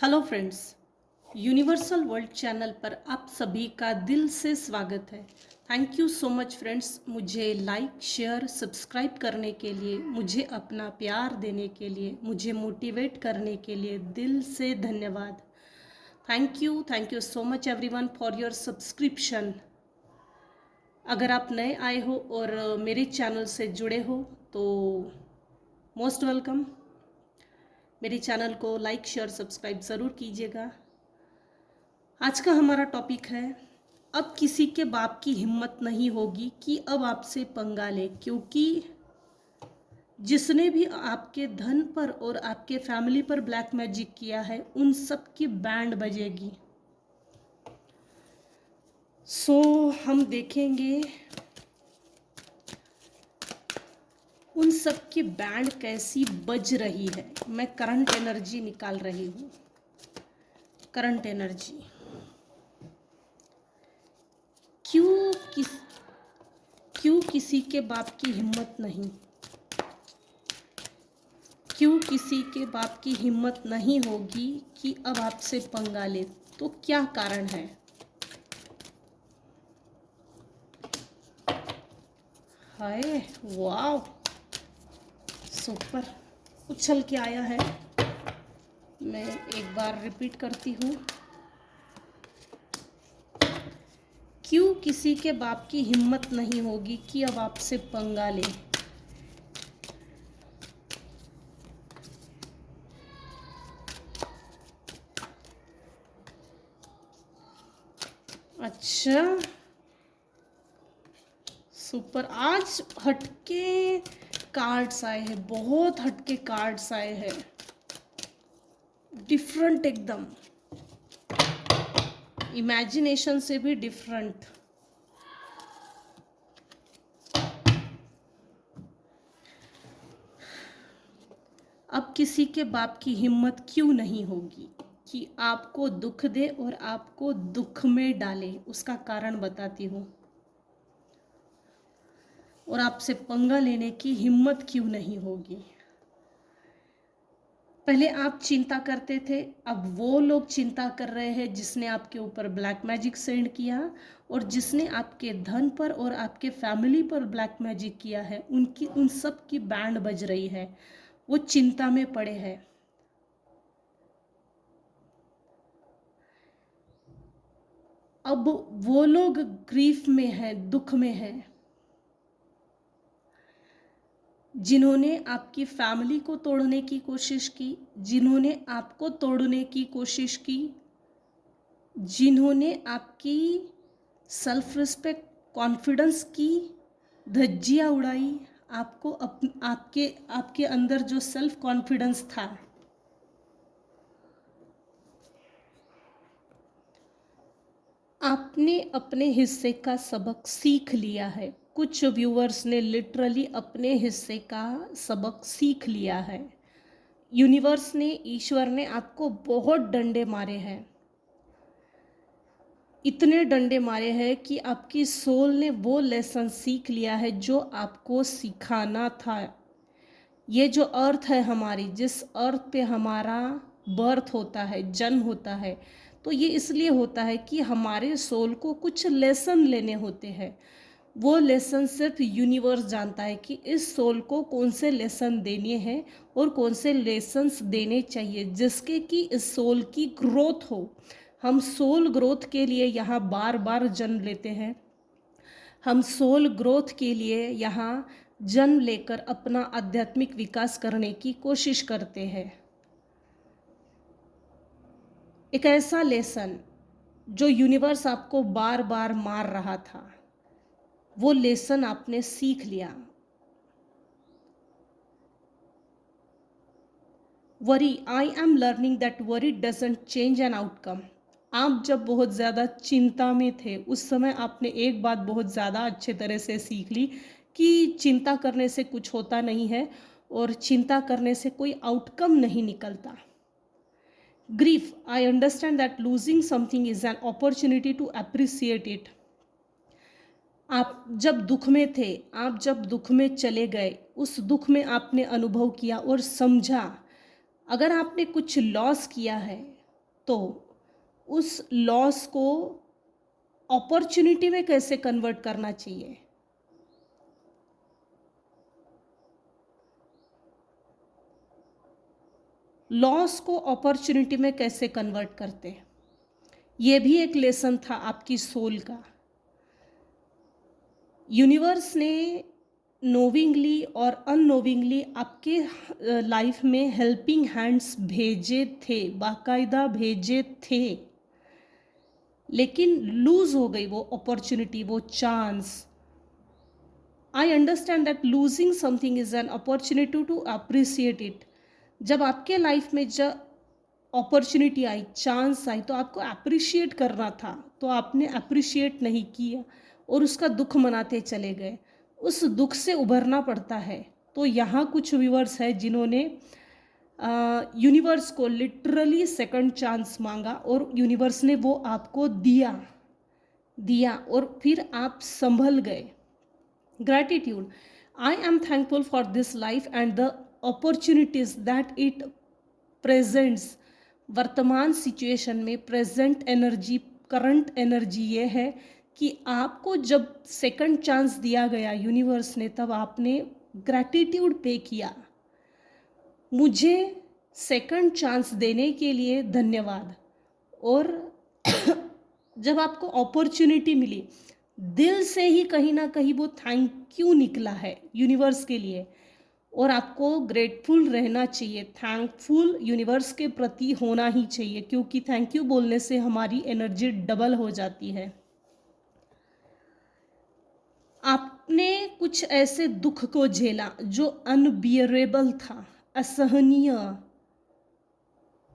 Hello friends, universal world channel पर आप सभी का दिल से स्वागत है। Thank you so much friends, मुझे लाइक शेयर सब्सक्राइब करने के लिए, मुझे अपना प्यार देने के लिए, मुझे मोटिवेट करने के लिए दिल से धन्यवाद। Thank you so much everyone for your subscription. अगर आप नए आए हो और मेरे चैनल से जुड़े हो तो मोस्ट वेलकम। मेरे चैनल को लाइक शेयर सब्सक्राइब ज़रूर कीजिएगा। आज का हमारा टॉपिक है, अब किसी के बाप की हिम्मत नहीं होगी कि अब आपसे पंगा ले, क्योंकि जिसने भी आपके धन पर और आपके फैमिली पर ब्लैक मैजिक किया है उन सब की बैंड बजेगी। हम देखेंगे उन सब की बैंड कैसी बज रही है। मैं करंट एनर्जी निकाल रही हूँ। करंट एनर्जी क्यों किस क्यों किसी के बाप की हिम्मत नहीं, क्यों किसी के बाप की हिम्मत नहीं होगी कि अब आपसे पंगा ले, तो क्या कारण है? हाय वाव, सुपर, उछल के आया है। मैं एक बार रिपीट करती हूँ। क्यों किसी के बाप की हिम्मत नहीं होगी कि अब आपसे पंगा ले। अच्छा, सुपर। आज हटके कार्ड्स आए हैं, बहुत हटके कार्ड्स आए हैं, डिफरेंट एकदम, इमेजिनेशन से भी डिफरेंट। अब किसी के बाप की हिम्मत क्यों नहीं होगी कि आपको दुख दे और आपको दुख में डाले, उसका कारण बताती हूँ। और आपसे पंगा लेने की हिम्मत क्यों नहीं होगी। पहले आप चिंता करते थे, अब वो लोग चिंता कर रहे हैं जिसने आपके ऊपर ब्लैक मैजिक सेंड किया और जिसने आपके धन पर और आपके फैमिली पर ब्लैक मैजिक किया है, उन सब की बैंड बज रही है। वो चिंता में पड़े हैं। अब वो लोग ग्रीफ में हैं, दुख में हैं, जिन्होंने आपकी फैमिली को तोड़ने की कोशिश की, जिन्होंने आपको तोड़ने की कोशिश की, जिन्होंने आपकी सेल्फ रिस्पेक्ट, कॉन्फिडेंस की धज्जियाँ उड़ाई। आपको आपके आपके अंदर जो सेल्फ कॉन्फिडेंस था, आपने अपने हिस्से का सबक सीख लिया है। कुछ व्यूअर्स ने लिटरली अपने हिस्से का सबक सीख लिया है। यूनिवर्स ने, ईश्वर ने आपको बहुत डंडे मारे हैं, इतने डंडे मारे हैं कि आपकी सोल ने वो लेसन सीख लिया है जो आपको सिखाना था। ये जो अर्थ है हमारी, जिस अर्थ पे हमारा बर्थ होता है, जन्म होता है, तो ये इसलिए होता है कि हमारे सोल को कुछ लेसन लेने होते हैं। वो लेसन सिर्फ यूनिवर्स जानता है कि इस सोल को कौन से लेसन देने हैं और कौन से लेसन्स देने चाहिए, जिसके कि इस सोल की ग्रोथ हो। हम सोल ग्रोथ के लिए यहाँ बार बार जन्म लेते हैं। हम सोल ग्रोथ के लिए यहाँ जन्म लेकर अपना आध्यात्मिक विकास करने की कोशिश करते हैं। एक ऐसा लेसन जो यूनिवर्स आपको बार बार मार रहा था, वो लेसन आपने सीख लिया। Worry, I am learning that worry doesn't change an outcome. आप जब बहुत ज़्यादा चिंता में थे, उस समय आपने एक बात बहुत ज़्यादा अच्छे तरह से सीख ली कि चिंता करने से कुछ होता नहीं है और चिंता करने से कोई आउटकम नहीं निकलता। Grief, I understand that losing something is an opportunity to appreciate it. आप जब दुख में थे, आप जब दुख में चले गए, उस दुख में आपने अनुभव किया और समझा। अगर आपने कुछ लॉस किया है तो उस लॉस को अपॉर्चुनिटी में कैसे कन्वर्ट करना चाहिए। लॉस को अपॉर्चुनिटी में कैसे कन्वर्ट करते हैं, ये भी एक लेसन था आपकी सोल का। यूनिवर्स ने नोविंगली और अननोविंगली आपके लाइफ में हेल्पिंग हैंड्स भेजे थे, बाकायदा भेजे थे, लेकिन लूज हो गई वो अपॉर्चुनिटी, वो chance. I understand that losing something is an opportunity to appreciate it. जब आपके लाइफ में जब अपॉर्चुनिटी आई, चांस आई, तो आपको अप्रिशिएट करना था, तो आपने अप्रिशिएट नहीं किया और उसका दुख मनाते चले गए। उस दुख से उभरना पड़ता है। तो यहाँ कुछ व्यूअर्स हैं जिन्होंने यूनिवर्स को लिटरली सेकंड चांस मांगा और यूनिवर्स ने वो आपको दिया और फिर आप संभल गए। Gratitude, I am thankful for this life and the opportunities that it presents. वर्तमान सिचुएशन में प्रेजेंट एनर्जी, करंट एनर्जी ये है कि आपको जब सेकंड चांस दिया गया यूनिवर्स ने, तब आपने ग्रैटिट्यूड पे किया। मुझे सेकंड चांस देने के लिए धन्यवाद। और जब आपको अपॉर्चुनिटी मिली, दिल से ही कहीं ना कहीं वो थैंक यू निकला है यूनिवर्स के लिए, और आपको ग्रेटफुल रहना चाहिए, थैंकफुल यूनिवर्स के प्रति होना ही चाहिए, क्योंकि थैंक यू बोलने से हमारी एनर्जी डबल हो जाती है। आपने कुछ ऐसे दुख को झेला जो अनबियरेबल था, असहनीय।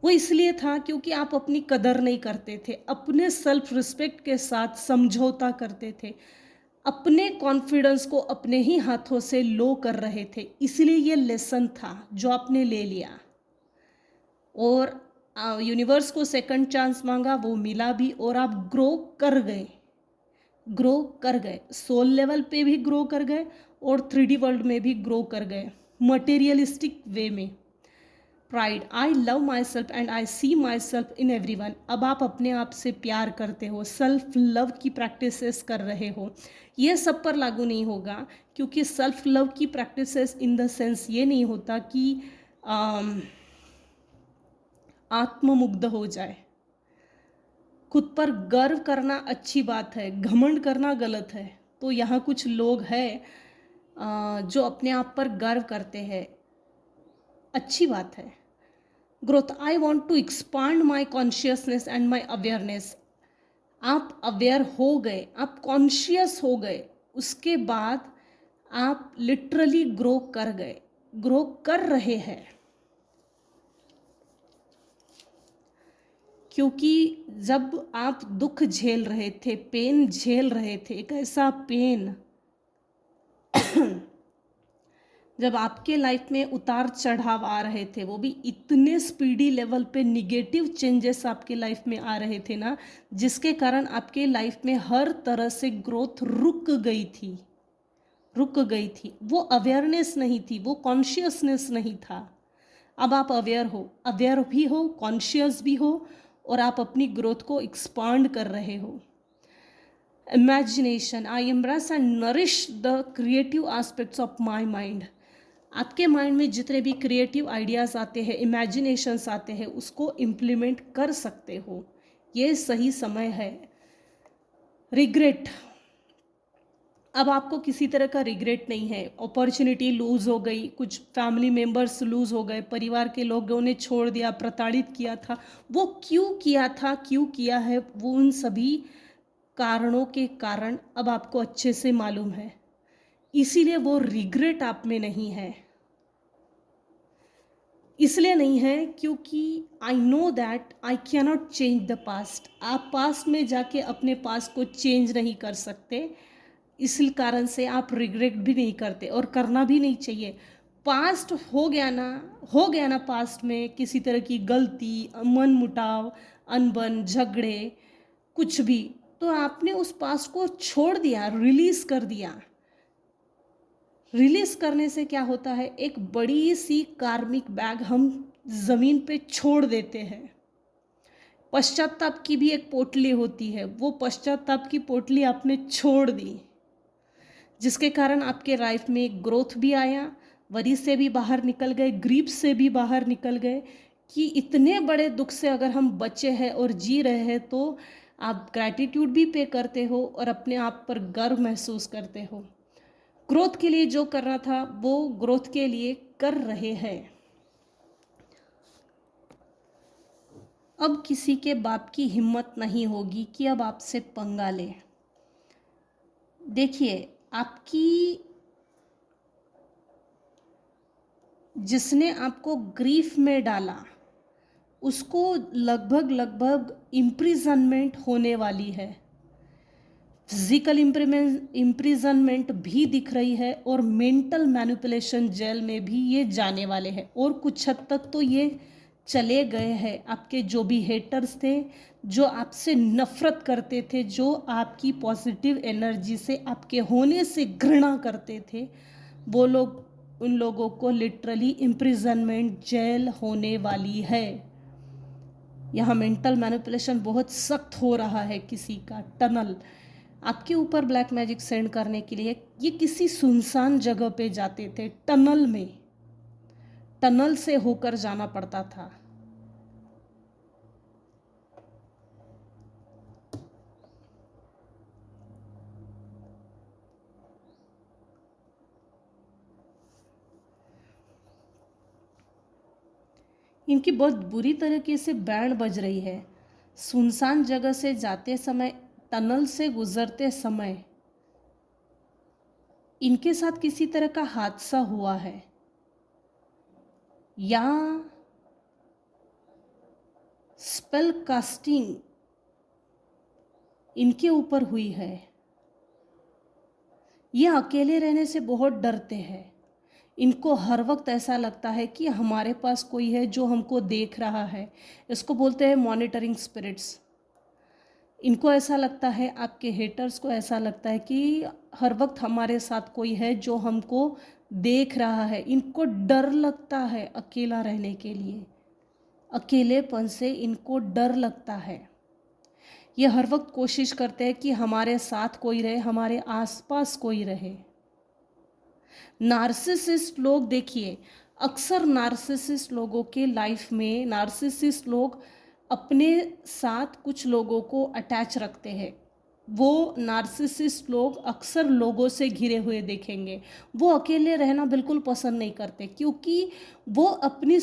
वो इसलिए था क्योंकि आप अपनी कदर नहीं करते थे, अपने सेल्फ रिस्पेक्ट के साथ समझौता करते थे, अपने कॉन्फिडेंस को अपने ही हाथों से लो कर रहे थे। इसलिए ये लेसन था जो आपने ले लिया और यूनिवर्स को सेकंड चांस मांगा, वो मिला भी और आप ग्रो कर गए, सोल लेवल पे भी ग्रो कर गए और 3D वर्ल्ड में भी ग्रो कर गए, मटेरियलिस्टिक वे में। Pride, I love my self and I see my self in every one. अब आप अपने आप से प्यार करते हो, सेल्फ लव की प्रैक्टिसेस कर रहे हो। ये सब पर लागू नहीं होगा, क्योंकि सेल्फ लव की प्रैक्टिसेस इन द सेंस ये नहीं होता कि आत्ममुग्ध हो जाए। खुद पर गर्व करना अच्छी बात है, घमंड करना गलत है। तो यहाँ कुछ लोग हैं जो अपने आप पर गर्व करते हैं, अच्छी बात है। Growth, I want to expand my consciousness and my awareness. आप अवेयर हो गए, आप कॉन्शियस हो गए, उसके बाद आप लिटरली ग्रो कर गए, ग्रो कर रहे हैं। क्योंकि जब आप दुख झेल रहे थे, पेन झेल रहे थे, एक ऐसा पेन जब आपके लाइफ में उतार चढ़ाव आ रहे थे, वो भी इतने स्पीडी लेवल पे निगेटिव चेंजेस आपके लाइफ में आ रहे थे ना, जिसके कारण आपके लाइफ में हर तरह से ग्रोथ रुक गई थी। वो अवेयरनेस नहीं थी, वो कॉन्शियसनेस नहीं था। अब आप अवेयर भी हो, कॉन्शियस भी हो, और आप अपनी ग्रोथ को एक्सपांड कर रहे हो। Imagination, I embrace and nourish the creative aspects of my mind. आपके माइंड में जितने भी क्रिएटिव आइडियाज़ आते हैं, इमेजिनेशंस आते हैं, उसको इम्प्लीमेंट कर सकते हो। ये सही समय है। रिग्रेट, अब आपको किसी तरह का रिग्रेट नहीं है। अपॉर्चुनिटी लूज़ हो गई, कुछ फैमिली मेम्बर्स लूज़ हो गए, परिवार के लोगों ने छोड़ दिया, प्रताड़ित किया था, वो क्यों किया है, वो उन सभी कारणों के कारण अब आपको अच्छे से मालूम है। इसीलिए वो रिग्रेट आप में नहीं है। इसलिए नहीं है क्योंकि I know that I can not change the past. आप पास्ट में जाके अपने पास्ट को चेंज नहीं कर सकते, इस कारण से आप रिग्रेट भी नहीं करते और करना भी नहीं चाहिए। पास्ट हो गया ना पास्ट में किसी तरह की गलती, मन मुटाव, अनबन, झगड़े, कुछ भी, तो आपने उस पास्ट को छोड़ दिया, रिलीज कर दिया। रिलीज करने से क्या होता है, एक बड़ी सी कार्मिक बैग हम ज़मीन पे छोड़ देते हैं। पश्चाताप की भी एक पोटली होती है, वो पश्चाताप की पोटली आपने छोड़ दी, जिसके कारण आपके लाइफ में ग्रोथ भी आया, वरी से भी बाहर निकल गए, ग्रीफ से भी बाहर निकल गए, कि इतने बड़े दुख से अगर हम बचे हैं और जी रहे हैं तो आप ग्रैटिट्यूड भी पे करते हो और अपने आप पर गर्व महसूस करते हो। ग्रोथ के लिए जो करना था वो ग्रोथ के लिए कर रहे हैं। अब किसी के बाप की हिम्मत नहीं होगी कि अब आपसे पंगा ले। देखिए, आपकी जिसने आपको ग्रीफ में डाला उसको लगभग लगभग इम्प्रिजनमेंट होने वाली है, फिजिकल इम्प्रिजनमेंट भी दिख रही है और मेंटल मैनिपुलेशन जेल में भी ये जाने वाले हैं, और कुछ हद तक तो ये चले गए हैं। आपके जो भी हेटर्स थे, जो आपसे नफरत करते थे, जो आपकी पॉजिटिव एनर्जी से, आपके होने से घृणा करते थे, वो लोग, उन लोगों को लिटरली इम्प्रिजनमेंट जेल होने वाली है। यहाँ मेंटल मैनिपुलेशन बहुत सख्त हो रहा है। किसी का टनल आपके ऊपर ब्लैक मैजिक सेंड करने के लिए, ये किसी सुनसान जगह पे जाते थे, टनल में, टनल से होकर जाना पड़ता था। इनकी बहुत बुरी तरीके से बैंड बज रही है। सुनसान जगह से जाते समय, टनल से गुजरते समय इनके साथ किसी तरह का हादसा हुआ है, या स्पेल कास्टिंग इनके ऊपर हुई है। ये अकेले रहने से बहुत डरते हैं। इनको हर वक्त ऐसा लगता है कि हमारे पास कोई है जो हमको देख रहा है। इसको बोलते हैं मॉनिटरिंग स्पिरिट्स। इनको ऐसा लगता है, आपके हेटर्स को ऐसा लगता है कि हर वक्त हमारे साथ कोई है जो हमको देख रहा है। इनको डर लगता है अकेला रहने के लिए, अकेलेपन से इनको डर लगता है। ये हर वक्त कोशिश करते हैं कि हमारे साथ कोई रहे, हमारे आसपास कोई रहे। नार्सिसिस्ट लोग, देखिए, अक्सर नार्सिसिस्ट लोगों के लाइफ में नार्सिसिस्ट लोग अपने साथ कुछ लोगों को अटैच रखते हैं। वो नार्सिसिस्ट लोग अक्सर लोगों से घिरे हुए देखेंगे। वो अकेले रहना बिल्कुल पसंद नहीं करते, क्योंकि वो अपनी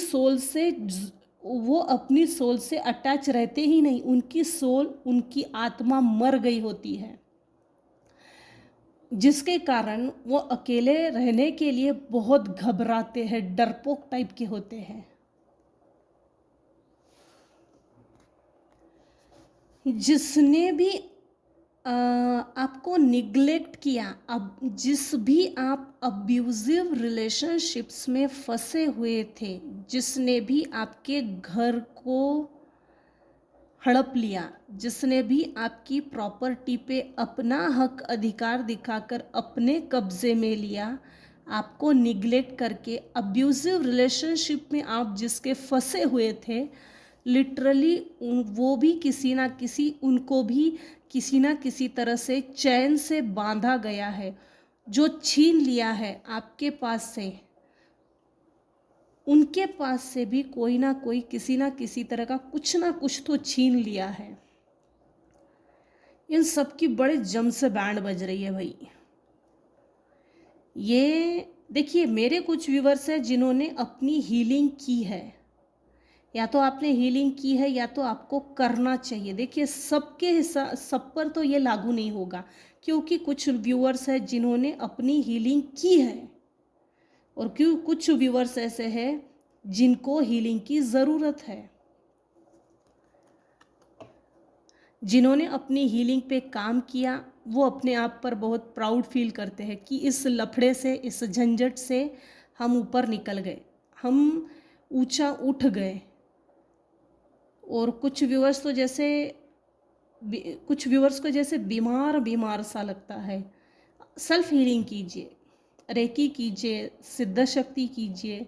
सोल से अटैच रहते ही नहीं। उनकी सोल, उनकी आत्मा मर गई होती है, जिसके कारण वो अकेले रहने के लिए बहुत घबराते हैं, डरपोक टाइप के होते हैं। जिसने भी आपको निग्लेक्ट किया, अब जिस भी आप अब्यूजिव रिलेशनशिप्स में फंसे हुए थे, जिसने भी आपके घर को हड़प लिया, जिसने भी आपकी प्रॉपर्टी पे अपना हक अधिकार दिखाकर अपने कब्जे में लिया, आपको निग्लेक्ट करके अब्यूजिव रिलेशनशिप में आप जिसके फंसे हुए थे, लिटरली वो भी किसी ना किसी, उनको भी किसी ना किसी तरह से चैन से बांधा गया है। जो छीन लिया है आपके पास से, उनके पास से भी कोई ना कोई, किसी ना किसी तरह का कुछ ना कुछ तो छीन लिया है। इन सब की बड़े जम से बैंड बज रही है भाई। ये देखिए, मेरे कुछ व्यूवर्स हैं जिन्होंने अपनी हीलिंग की है, या तो आपने हीलिंग की है या तो आपको करना चाहिए। देखिए, सब पर तो ये लागू नहीं होगा, क्योंकि कुछ व्यूवर्स हैं जिन्होंने अपनी हीलिंग की है, और क्यों कुछ व्यूवर्स ऐसे हैं जिनको हीलिंग की ज़रूरत है। जिन्होंने अपनी हीलिंग पे काम किया, वो अपने आप पर बहुत प्राउड फील करते हैं कि इस लफड़े से, इस झंझट से हम ऊपर निकल गए, हम ऊंचा उठ गए। और कुछ व्यूअर्स को जैसे बीमार बीमार सा लगता है। सेल्फ हीलिंग कीजिए, रेकी कीजिए, सिद्ध शक्ति कीजिए,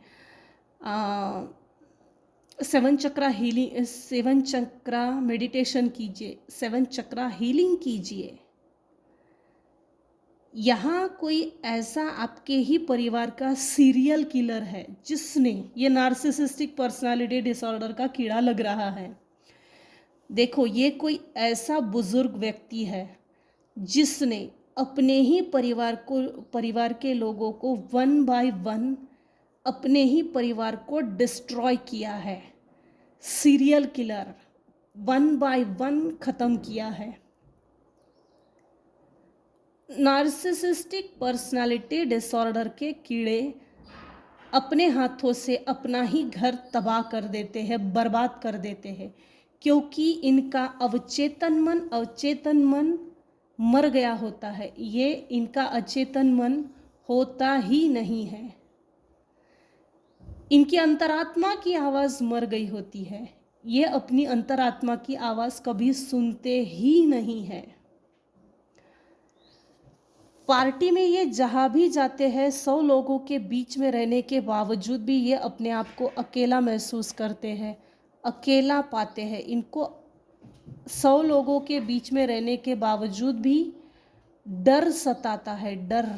सेवन चक्रा मेडिटेशन कीजिए, 7 चक्रा हीलिंग कीजिए। यहाँ कोई ऐसा आपके ही परिवार का सीरियल किलर है जिसने, ये नार्सिसिस्टिक पर्सनालिटी डिसऑर्डर का कीड़ा लग रहा है। देखो, ये कोई ऐसा बुजुर्ग व्यक्ति है जिसने अपने ही परिवार के लोगों को 1 बाय 1 अपने ही परिवार को डिस्ट्रॉय किया है। सीरियल किलर 1 बाय 1 खत्म किया है। नार्सिसिस्टिक पर्सनालिटी डिसऑर्डर के कीड़े अपने हाथों से अपना ही घर तबाह कर देते हैं, बर्बाद कर देते हैं, क्योंकि इनका अवचेतन मन मर गया होता है। ये इनका अचेतन मन होता ही नहीं है। इनकी अंतरात्मा की आवाज़ मर गई होती है। ये अपनी अंतरात्मा की आवाज़ कभी सुनते ही नहीं है। पार्टी में ये जहाँ भी जाते हैं, 100 लोगों के बीच में रहने के बावजूद भी ये अपने आप को अकेला महसूस करते हैं, अकेला पाते हैं। इनको 100 लोगों के बीच में रहने के बावजूद भी डर सताता है, डर।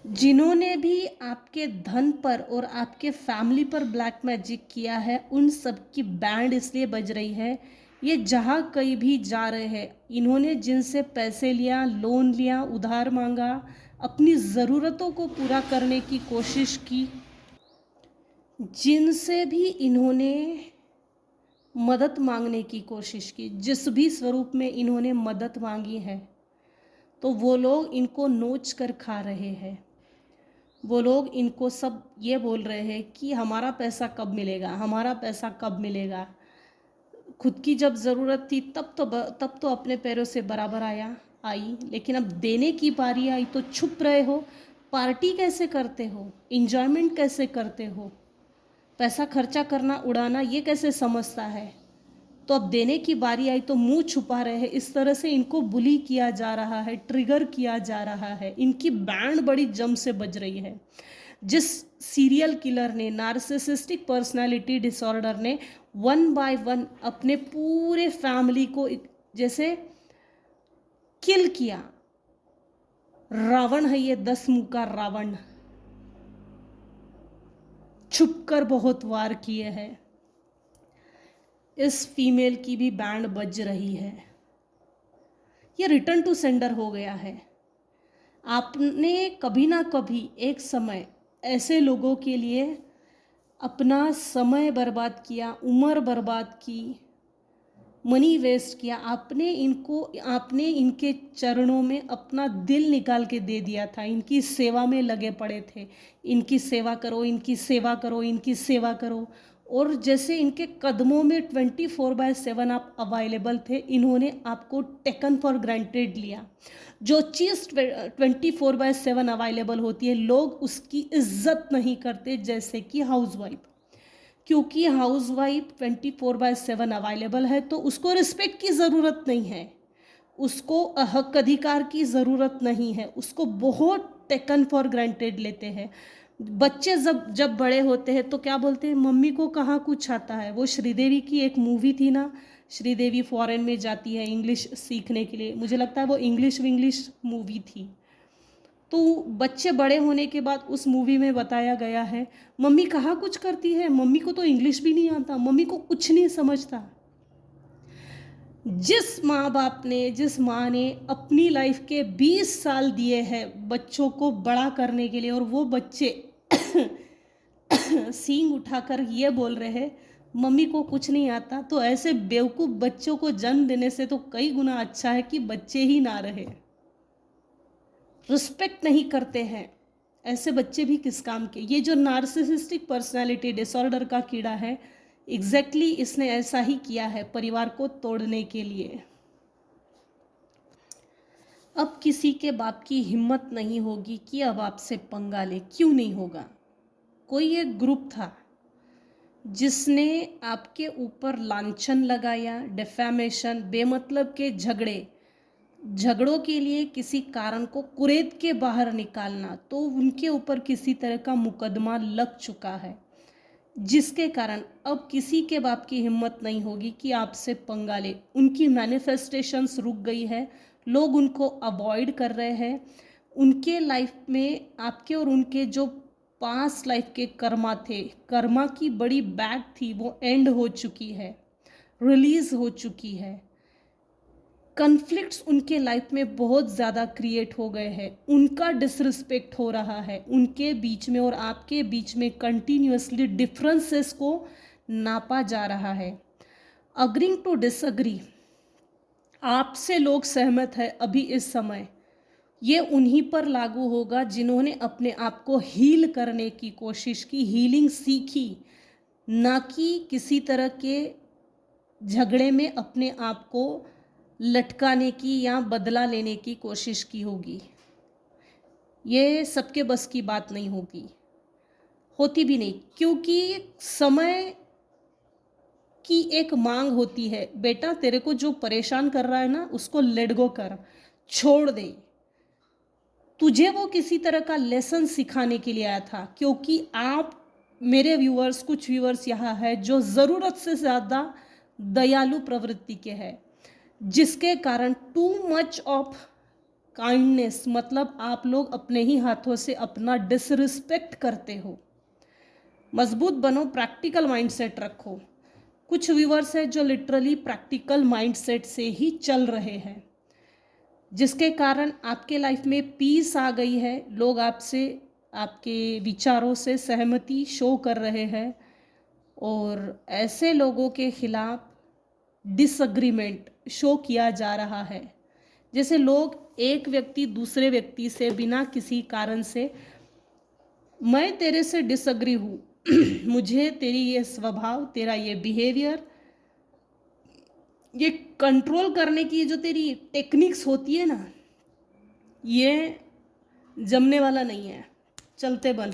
जिन्होंने भी आपके धन पर और आपके फैमिली पर ब्लैक मैजिक किया है, उन सब की बैंड इसलिए बज रही है। ये जहाँ कहीं भी जा रहे हैं, इन्होंने जिनसे पैसे लिया, लोन लिया, उधार मांगा, अपनी ज़रूरतों को पूरा करने की कोशिश की, जिनसे भी इन्होंने मदद मांगने की कोशिश की, जिस भी स्वरूप में इन्होंने मदद मांगी है, तो वो लोग इनको नोच कर खा रहे हैं। वो लोग इनको सब ये बोल रहे हैं कि हमारा पैसा कब मिलेगा, हमारा पैसा कब मिलेगा। खुद की जब ज़रूरत थी तब तो अपने पैरों से बराबर आई, लेकिन अब देने की बारी आई तो छुप रहे हो। पार्टी कैसे करते हो, इंजॉयमेंट कैसे करते हो, पैसा खर्चा करना, उड़ाना, ये कैसे समझता है। तो अब देने की बारी आई तो मुंह छुपा रहे हैं। इस तरह से इनको बुली किया जा रहा है, ट्रिगर किया जा रहा है। इनकी बैंड बड़ी जम से बज रही है। जिस सीरियल किलर ने, नार्सिसिस्टिक पर्सनालिटी डिसऑर्डर ने 1 बाय 1 अपने पूरे फैमिली को जैसे किल किया। रावण है ये, 10 मुंह का रावण। छुपकर बहुत वार किए हैं। इस फीमेल की भी बैंड बज रही है। ये रिटर्न टू सेंडर हो गया है। आपने कभी ना कभी एक समय ऐसे लोगों के लिए अपना समय बर्बाद किया, उम्र बर्बाद की, मनी वेस्ट किया। आपने इनके चरणों में अपना दिल निकाल के दे दिया था। इनकी सेवा में लगे पड़े थे। इनकी सेवा करो, इनकी सेवा करो, इनकी सेवा करो। और जैसे इनके कदमों में 24/7 आप अवेलेबल थे, इन्होंने आपको टेकन फॉर ग्रांटेड लिया। जो चीज़ 24/7 अवेलेबल होती है, लोग उसकी इज्जत नहीं करते, जैसे कि हाउसवाइफ। क्योंकि हाउसवाइफ 24/7 अवेलेबल है तो उसको रिस्पेक्ट की ज़रूरत नहीं है, उसको हक अधिकार की ज़रूरत नहीं है, उसको बहुत टेकन फॉर ग्रांटेड लेते हैं। बच्चे जब बड़े होते हैं तो क्या बोलते हैं, मम्मी को कहाँ कुछ आता है। वो श्रीदेवी की एक मूवी थी ना, श्रीदेवी फॉरेन में जाती है इंग्लिश सीखने के लिए, मुझे लगता है वो इंग्लिश मूवी थी। तो बच्चे बड़े होने के बाद उस मूवी में बताया गया है, मम्मी कहाँ कुछ करती है, मम्मी को तो इंग्लिश भी नहीं आता, मम्मी को कुछ नहीं समझता। जिस माँ ने अपनी लाइफ के 20 साल दिए हैं बच्चों को बड़ा करने के लिए, और वो बच्चे सींग उठाकर ये बोल रहे हैं मम्मी को कुछ नहीं आता, तो ऐसे बेवकूफ़ बच्चों को जन्म देने से तो कई गुना अच्छा है कि बच्चे ही ना रहे। रिस्पेक्ट नहीं करते हैं, ऐसे बच्चे भी किस काम के। ये जो नार्सिसिस्टिक पर्सनालिटी डिसऑर्डर का कीड़ा है, एग्जैक्टली इसने ऐसा ही किया है परिवार को तोड़ने के लिए। अब किसी के बाप की हिम्मत नहीं होगी कि अब आपसे पंगा ले। क्यों नहीं होगा। कोई एक ग्रुप था जिसने आपके ऊपर लांछन लगाया, डिफेमेशन, बेमतलब के झगड़े, झगड़ों के लिए किसी कारण को कुरेद के बाहर निकालना, तो उनके ऊपर किसी तरह का मुकदमा लग चुका है, जिसके कारण अब किसी के बाप की हिम्मत नहीं होगी कि आपसे पंगा ले। उनकी मैनिफेस्टेशंस रुक गई है, लोग उनको अवॉइड कर रहे हैं। उनके लाइफ में आपके और उनके जो पास्ट लाइफ के कर्मा थे, कर्मा की बड़ी बैग थी, वो एंड हो चुकी है, रिलीज हो चुकी है। कन्फ्लिक्ट्स उनके लाइफ में बहुत ज़्यादा क्रिएट हो गए हैं, उनका डिसरिस्पेक्ट हो रहा है उनके बीच में, और आपके बीच में कंटिन्यूसली डिफरेंसेस को नापा जा रहा है। अग्रीइंग टू डिसअग्री, आपसे लोग सहमत है अभी इस समय। ये उन्हीं पर लागू होगा जिन्होंने अपने आप को हील करने की कोशिश की, हीलिंग सीखी, ना कि किसी तरह के झगड़े में अपने आप को लटकाने की या बदला लेने की कोशिश की होगी। ये सबके बस की बात नहीं होगी, होती भी नहीं, क्योंकि समय की एक मांग होती है, बेटा तेरे को जो परेशान कर रहा है ना, उसको लेट गो कर, छोड़ दे। तुझे वो किसी तरह का लेसन सिखाने के लिए आया था, क्योंकि आप मेरे व्यूअर्स, कुछ व्यूअर्स यहाँ है जो ज़रूरत से ज़्यादा दयालु प्रवृत्ति के हैं, जिसके कारण टू मच ऑफ काइंडनेस, मतलब आप लोग अपने ही हाथों से अपना डिसरिस्पेक्ट करते हो। मजबूत बनो, प्रैक्टिकल माइंडसेट रखो। कुछ व्यूअर्स हैं जो लिटरली प्रैक्टिकल माइंडसेट से ही चल रहे हैं, जिसके कारण आपके लाइफ में पीस आ गई है। लोग आपसे, आपके विचारों से सहमति शो कर रहे हैं, और ऐसे लोगों के खिलाफ डिसअग्रीमेंट शो किया जा रहा है। जैसे लोग, एक व्यक्ति दूसरे व्यक्ति से बिना किसी कारण से, मैं तेरे से डिसअग्री हूँ मुझे तेरी ये स्वभाव, तेरा ये बिहेवियर, ये कंट्रोल करने की जो तेरी टेक्निक्स होती है ना, ये जमने वाला नहीं है, चलते बन।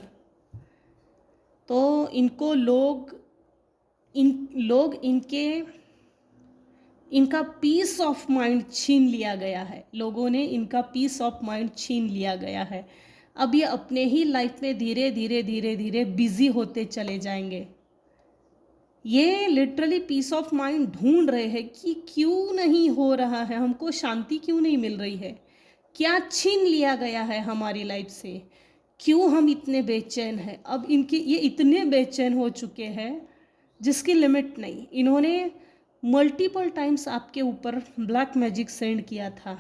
तो इनको लोग इनका पीस ऑफ माइंड छीन लिया गया है। लोगों ने इनका पीस ऑफ माइंड छीन लिया गया है। अब ये अपने ही लाइफ में धीरे धीरे धीरे धीरे बिजी होते चले जाएंगे। ये लिटरली पीस ऑफ माइंड ढूंढ रहे हैं कि क्यों नहीं हो रहा है, हमको शांति क्यों नहीं मिल रही है, क्या छीन लिया गया है हमारी लाइफ से, क्यों हम इतने बेचैन हैं। अब इनके ये इतने बेचैन हो चुके हैं जिसकी लिमिट नहीं। इन्होंने मल्टीपल टाइम्स आपके ऊपर ब्लैक मैजिक सेंड किया था,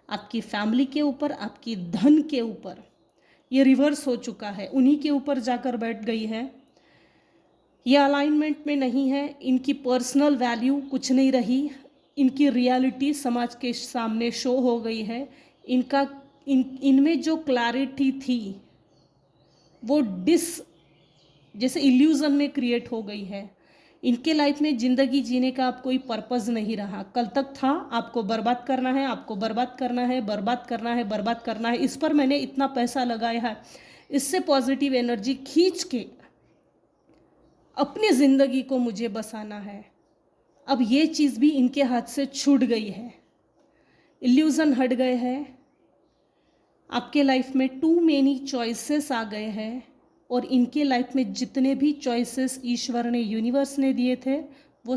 आपकी फैमिली के ऊपर, आपकी धन के ऊपर। ये रिवर्स हो चुका है, उन्हीं के ऊपर जाकर बैठ गई है। ये अलाइनमेंट में नहीं है, इनकी पर्सनल वैल्यू कुछ नहीं रही, इनकी रियलिटी समाज के सामने शो हो गई है। इनमें जो क्लैरिटी थी वो जैसे इल्यूज़न में क्रिएट हो गई है। इनके लाइफ में ज़िंदगी जीने का अब कोई पर्पज़ नहीं रहा। कल तक था आपको बर्बाद करना है, आपको बर्बाद करना है, बर्बाद करना है, बर्बाद करना है, इस पर मैंने इतना पैसा लगाया है, इससे पॉजिटिव एनर्जी खींच के अपनी ज़िंदगी को मुझे बसाना है। अब ये चीज़ भी इनके हाथ से छूट गई है, इल्यूज़न हट गए हैं। आपके लाइफ में टू मेनी चॉइसेस आ गए हैं, और इनके लाइफ में जितने भी चॉइसेस ईश्वर ने, यूनिवर्स ने दिए थे, वो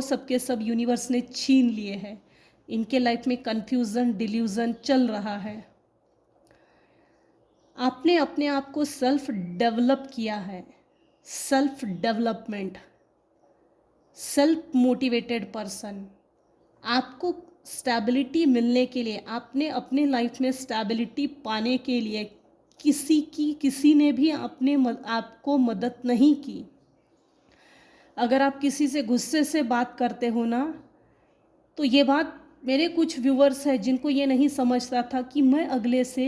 सब के सब यूनिवर्स ने छीन लिए हैं। इनके लाइफ में कंफ्यूजन, डिल्यूजन चल रहा है। आपने अपने आप को सेल्फ डेवलप किया है, self development, self motivated person. आपको स्टेबिलिटी मिलने के लिए, आपने अपने लाइफ में स्टेबिलिटी पाने के लिए किसी ने भी आपको मदद नहीं की। अगर आप किसी से गुस्से से बात करते हो ना, तो ये बात, मेरे कुछ व्यूअर्स हैं जिनको ये नहीं समझता था कि मैं अगले से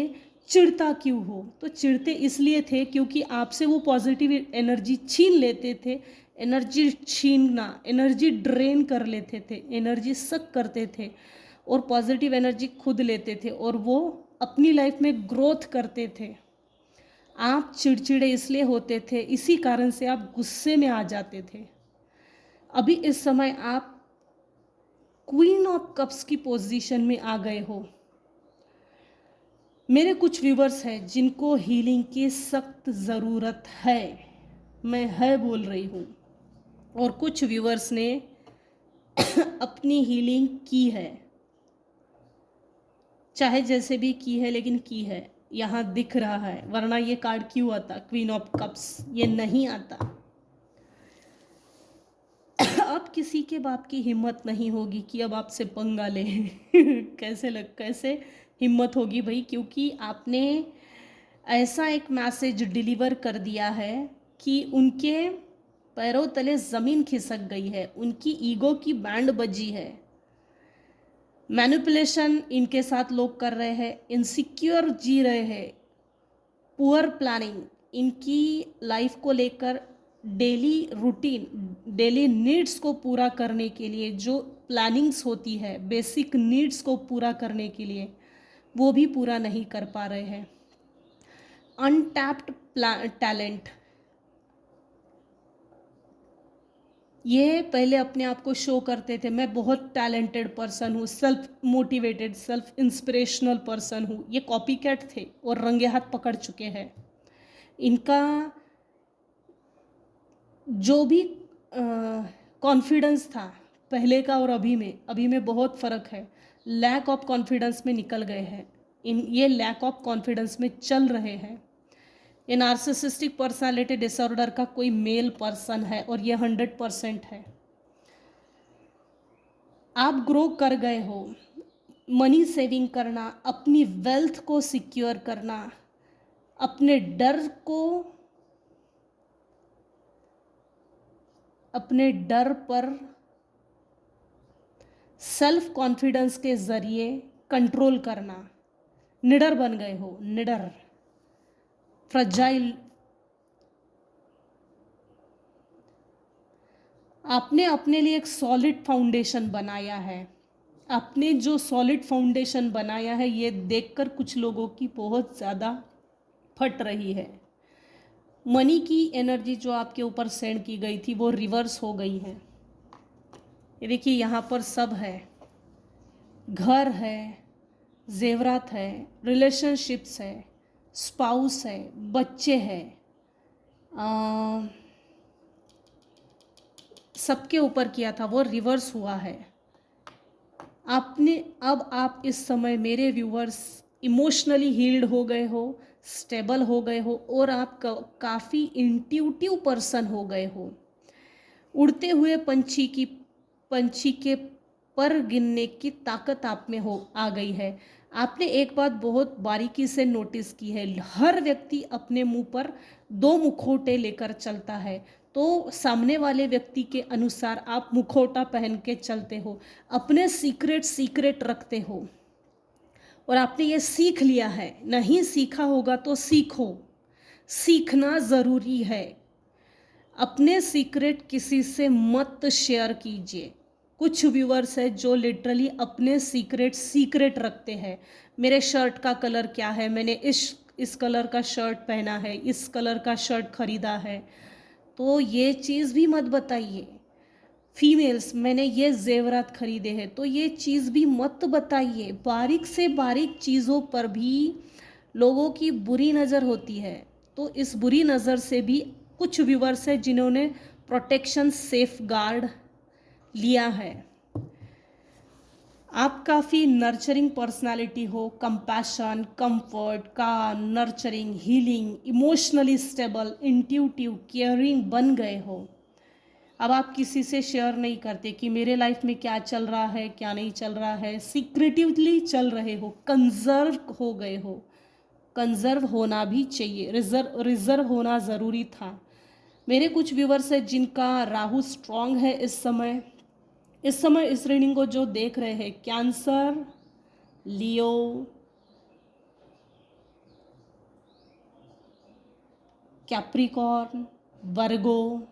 चिढ़ता क्यों हो। तो चिढ़ते इसलिए थे क्योंकि आपसे वो पॉजिटिव एनर्जी छीन लेते थे। एनर्जी छीनना, एनर्जी ड्रेन कर लेते थे, एनर्जी सक करते थे, और पॉजिटिव एनर्जी खुद लेते थे, और वो अपनी लाइफ में ग्रोथ करते थे। आप चिड़चिड़े इसलिए होते थे, इसी कारण से आप गुस्से में आ जाते थे। अभी इस समय आप क्वीन ऑफ कप्स की पोजीशन में आ गए हो। मेरे कुछ व्यूवर्स हैं जिनको हीलिंग की सख्त ज़रूरत है, मैं है बोल रही हूँ, और कुछ व्यूवर्स ने अपनी हीलिंग की है, चाहे जैसे भी की है लेकिन की है। यहाँ दिख रहा है, वरना ये कार्ड क्यों आता, क्वीन ऑफ कप्स, ये नहीं आता। अब किसी के बाप की हिम्मत नहीं होगी कि अब आपसे पंगा ले। कैसे हिम्मत होगी भाई, क्योंकि आपने ऐसा एक मैसेज डिलीवर कर दिया है कि उनके पैरों तले ज़मीन खिसक गई है, उनकी ईगो की बैंड बजी है। मैनिपुलेशन इनके साथ लोग कर रहे हैं, इनसिक्योर जी रहे हैं, पुअर प्लानिंग इनकी लाइफ को लेकर, डेली रूटीन, डेली नीड्स को पूरा करने के लिए जो प्लानिंग्स होती है, बेसिक नीड्स को पूरा करने के लिए, वो भी पूरा नहीं कर पा रहे हैं। अनटैप्ड टैलेंट, ये पहले अपने आप को शो करते थे, मैं बहुत टैलेंटेड पर्सन हूँ, self motivated, self inspirational person हूँ। ये कॉपी कैट थे और रंगे हाथ पकड़ चुके हैं। इनका जो भी कॉन्फिडेंस था पहले का और अभी में बहुत फ़र्क है। लैक ऑफ कॉन्फिडेंस में निकल गए हैं, ये लैक ऑफ कॉन्फिडेंस में चल रहे हैं। ये नार्सिसिस्टिक पर्सनालिटी डिसऑर्डर का कोई मेल पर्सन है और ये 100% है। आप ग्रो कर गए हो, मनी सेविंग करना, अपनी वेल्थ को सिक्योर करना, अपने डर पर सेल्फ कॉन्फिडेंस के ज़रिए कंट्रोल करना, निडर बन गए हो, निडर, फ्रजाइल। आपने अपने लिए एक सॉलिड फाउंडेशन बनाया है। आपने जो सॉलिड फाउंडेशन बनाया है, ये देखकर कुछ लोगों की बहुत ज़्यादा फट रही है। मनी की एनर्जी जो आपके ऊपर सेंड की गई थी वो रिवर्स हो गई है। ये देखिए, यहाँ पर सब है, घर है, जेवरात है, रिलेशनशिप्स है, स्पाउस है, बच्चे हैं, सबके ऊपर किया था, वो रिवर्स हुआ है। अब आप इस समय मेरे व्यूअर्स इमोशनली हील्ड हो गए हो, स्टेबल हो गए हो, और आप काफ़ी इंट्यूटिव पर्सन हो गए हो। उड़ते हुए पंछी के पर गिनने की ताकत आप में आ गई है। आपने एक बात बहुत बारीकी से नोटिस की है, हर व्यक्ति अपने मुंह पर 2 मुखौटे लेकर चलता है, तो सामने वाले व्यक्ति के अनुसार आप मुखौटा पहन के चलते हो, अपने सीक्रेट रखते हो, और आपने ये सीख लिया है। नहीं सीखा होगा तो सीखो, सीखना ज़रूरी है। अपने सीक्रेट किसी से मत शेयर कीजिए। कुछ व्यूअर्स है जो लिटरली अपने सीक्रेट रखते हैं। मेरे शर्ट का कलर क्या है, मैंने इस कलर का शर्ट पहना है, इस कलर का शर्ट खरीदा है, तो ये चीज़ भी मत बताइए। फीमेल्स, मैंने ये जेवरात खरीदे हैं, तो ये चीज़ भी मत बताइए। बारीक से बारीक चीज़ों पर भी लोगों की बुरी नज़र होती है, तो इस बुरी नज़र से भी कुछ व्यूवर्स हैं जिन्होंने प्रोटेक्शन सेफ गार्ड लिया है। आप काफ़ी नर्चरिंग पर्सनालिटी हो, कंपैशन, कंफर्ट का nurturing, healing, emotionally stable, intuitive, caring बन गए हो। अब आप किसी से शेयर नहीं करते कि मेरे लाइफ में क्या चल रहा है, क्या नहीं चल रहा है, सीक्रेटिवली चल रहे हो, कंजर्व हो गए हो। कंजर्व होना भी चाहिए, रिजर्व होना ज़रूरी था। मेरे कुछ व्यूवर्स हैं जिनका राहु स्ट्रांग है इस समय इस रीडिंग को जो देख रहे हैं, कैंसर, लियो, कैप्रिकॉर्न, वर्गो,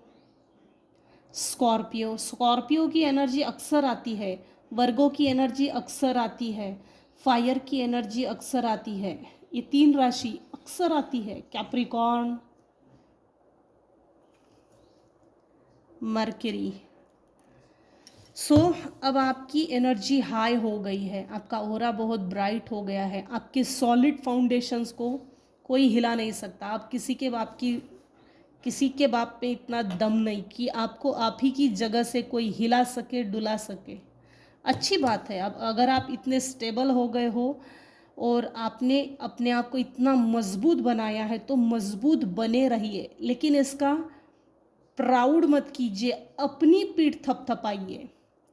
स्कॉर्पियो की एनर्जी अक्सर आती है, वर्गो की एनर्जी अक्सर आती है, फायर की एनर्जी अक्सर आती है। ये 3 राशि अक्सर आती है, कैप्रिकॉर्न, मरकरी। सो अब आपकी एनर्जी हाई हो गई है, आपका ऑरा बहुत ब्राइट हो गया है, आपके सॉलिड फाउंडेशंस को कोई हिला नहीं सकता। आप किसी के बाप पे इतना दम नहीं कि आपको आप ही की जगह से कोई हिला सके, डुला सके। अच्छी बात है। अब अगर आप इतने स्टेबल हो गए हो और आपने अपने आप को इतना मजबूत बनाया है तो मजबूत बने रहिए, लेकिन इसका प्राउड मत कीजिए, अपनी पीठ थपथपाइए।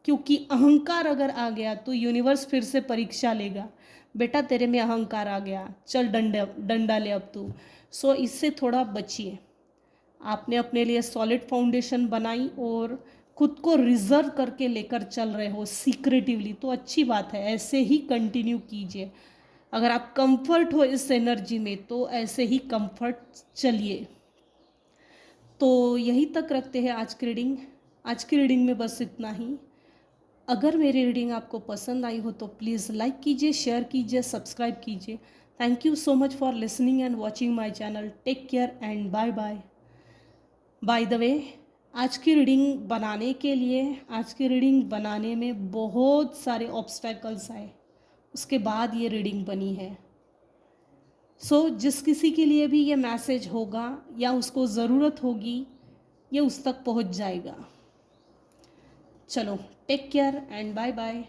क्योंकि अहंकार अगर आ गया तो यूनिवर्स फिर से परीक्षा लेगा, बेटा तेरे में अहंकार आ गया, चल डंडा डंडा ले अब तू। सो इससे थोड़ा बचिए। आपने अपने लिए सॉलिड फाउंडेशन बनाई और खुद को रिजर्व करके लेकर चल रहे हो सीक्रेटिवली, तो अच्छी बात है, ऐसे ही कंटिन्यू कीजिए। अगर आप कंफर्ट हो इस एनर्जी में तो ऐसे ही कंफर्ट चलिए। तो यही तक रखते हैं आज की रीडिंग। आज की रीडिंग में बस इतना ही। अगर मेरी रीडिंग आपको पसंद आई हो तो प्लीज़ लाइक कीजिए, शेयर कीजिए, सब्सक्राइब कीजिए। Thank you so much for listening and watching my channel. Take care and bye bye. By the way, आज की रीडिंग बनाने में बहुत सारे ऑब्स्टैकल्स आए, उसके बाद ये रीडिंग बनी है। सो जिस किसी के लिए भी ये मैसेज होगा या उसको ज़रूरत होगी, ये उस तक पहुंच जाएगा। चलो, take care and bye bye.